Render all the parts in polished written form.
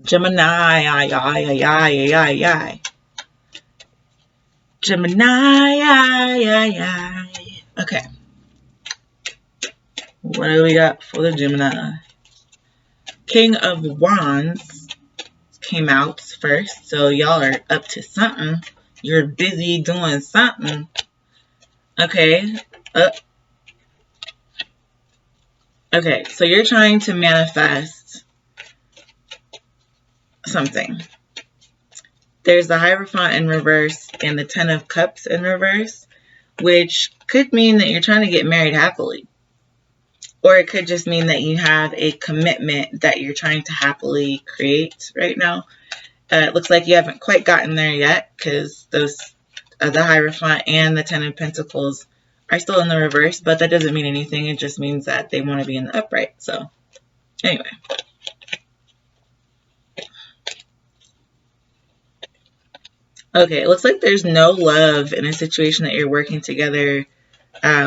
Gemini, ay, ay, ay, ay, ay, ay. Gemini, ay, ay, ay. Okay. What do we got for the Gemini? King of Wands came out first, so y'all are up to something. You're busy doing something. Okay. Okay, so you're trying to manifest something. There's the Hierophant in reverse and the Ten of Cups in reverse, which could mean that you're trying to get married happily. Or it could just mean that you have a commitment that you're trying to happily create right now. It looks like you haven't quite gotten there yet because those the Hierophant and the Ten of Pentacles are still in the reverse, but that doesn't mean anything. It just means that they want to be in the upright. So anyway. Okay, it looks like there's no love in a situation that you're working together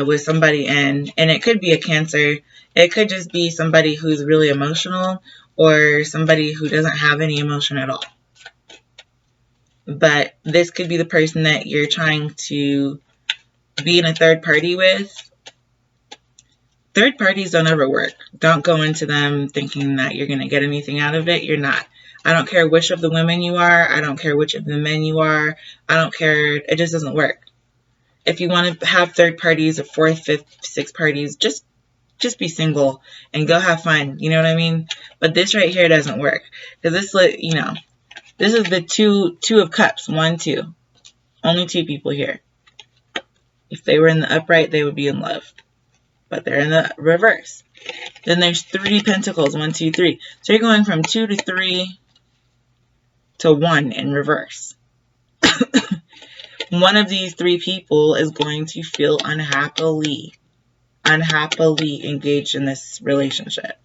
with somebody in, and it could be a Cancer. It could just be somebody who's really emotional or somebody who doesn't have any emotion at all. But this could be the person that you're trying to be in a third party with. Third parties don't ever work. Don't go into them thinking that you're going to get anything out of it. You're not. I don't care which of the women you are. I don't care which of the men you are. I don't care. It just doesn't work. If you want to have third parties or fourth, fifth, sixth parties, just be single and go have fun. You know what I mean? But this right here doesn't work. Because this, you know, this is the two of cups. 1, 2. Only 2 people here. If they were in the upright, they would be in love. But they're in the reverse. Then there's 3 pentacles. 1, 2, 3. So you're going from 2 to 3 to 1 in reverse. One of these 3 people is going to feel unhappily engaged in this relationship.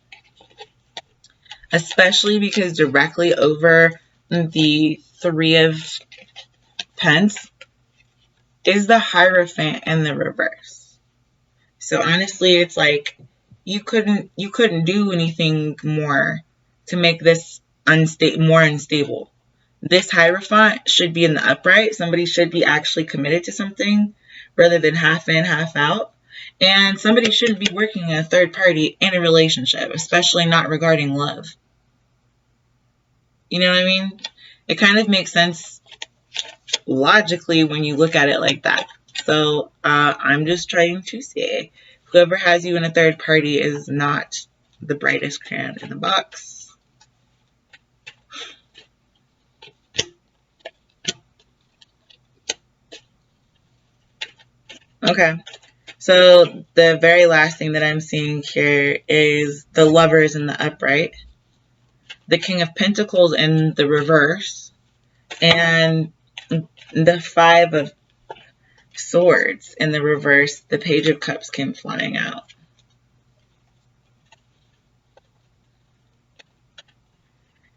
Especially because directly over the 3 of Pence is the Hierophant in the reverse. So honestly, it's like you couldn't do anything more to make this more unstable. This Hierophant should be in the upright. Somebody should be actually committed to something rather than half in, half out. And somebody shouldn't be working in a third party in a relationship, especially not regarding love. You know what I mean? It kind of makes sense logically when you look at it like that. So I'm just trying to say, whoever has you in a third party is not the brightest crayon in the box. Okay, so the very last thing that I'm seeing here is the Lovers in the upright, the King of Pentacles in the reverse, and the 5 of Swords in the reverse. The Page of Cups came flying out.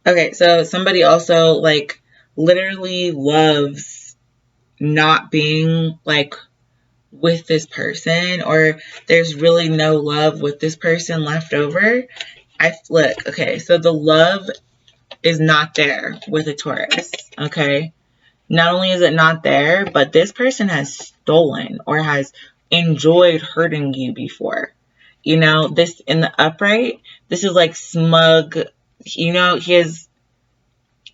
Okay, so somebody also like literally loves not being like with this person, or there's really no love with this person left over. Look, okay, so the love is not there with a Taurus, okay? Not only is it not there, but this person has stolen or has enjoyed hurting you before. You know, this in the upright, this is like smug. You know, he has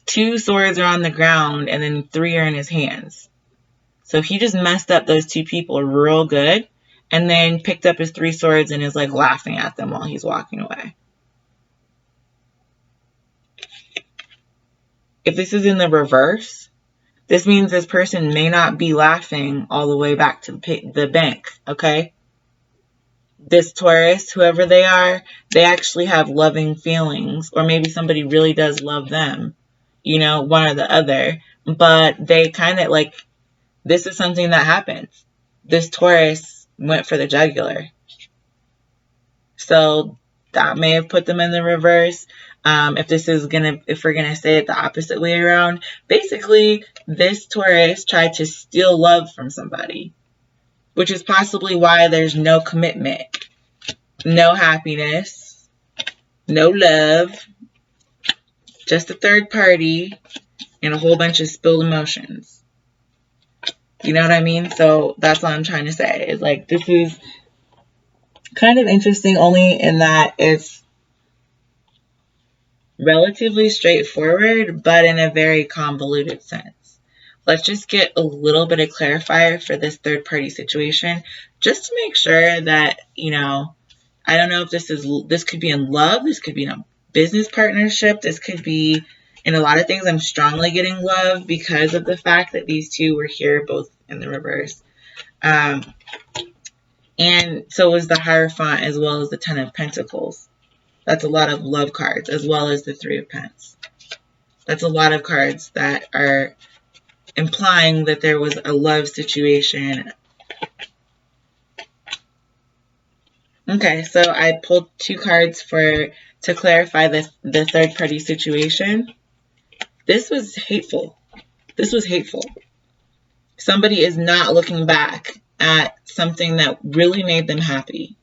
2 swords are on the ground and then 3 are in his hands. So he just messed up those 2 people real good and then picked up his 3 swords and is like laughing at them while he's walking away. If this is in the reverse, this means this person may not be laughing all the way back to the bank, okay? This Taurus, whoever they are, they actually have loving feelings, or maybe somebody really does love them, you know, one or the other, but they kind of like, this is something that happens. This Taurus went for the jugular. So that may have put them in the reverse. If we're gonna say it the opposite way around, basically this Taurus tried to steal love from somebody, which is possibly why there's no commitment, no happiness, no love. just a third party and a whole bunch of spilled emotions. You know what I mean? So that's all I'm trying to say. Is like, this is kind of interesting only in that it's relatively straightforward, but in a very convoluted sense. Let's just get a little bit of clarifier for this third party situation, just to make sure that, you know, I don't know if this could be in love, this could be in a business partnership, this could be in a lot of things. I'm strongly getting love because of the fact that these two were here both in the reverse. And so is the Hierophant as well as the Ten of Pentacles. That's a lot of love cards, as well as the Three of Pentacles. That's a lot of cards that are implying that there was a love situation. Okay, so I pulled 2 cards to clarify the third party situation. This was hateful. This was hateful. Somebody is not looking back at something that really made them happy.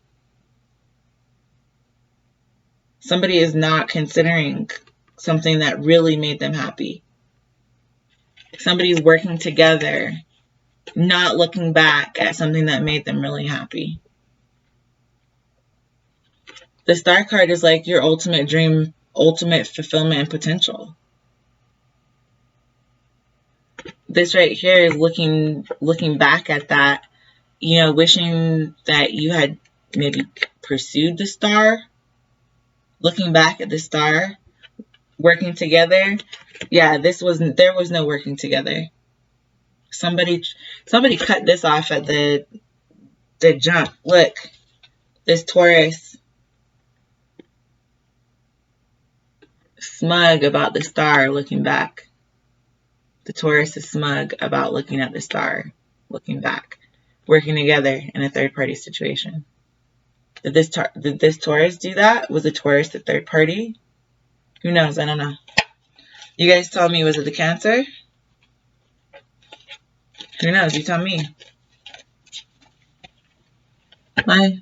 Somebody is not considering something that really made them happy. Somebody's working together, not looking back at something that made them really happy. The Star card is like your ultimate dream, ultimate fulfillment and potential. This right here is looking back at that, you know, wishing that you had maybe pursued the Star. Looking back at the Star, working together. Yeah, there was no working together. Somebody cut this off at the jump. Look, this Taurus, smug about the Star looking back. The Taurus is smug about looking at the Star, looking back, working together in a third party situation. Did this Taurus do that? Was the Taurus the third party? Who knows? I don't know. You guys tell me, was it the Cancer? Who knows? You tell me. Bye.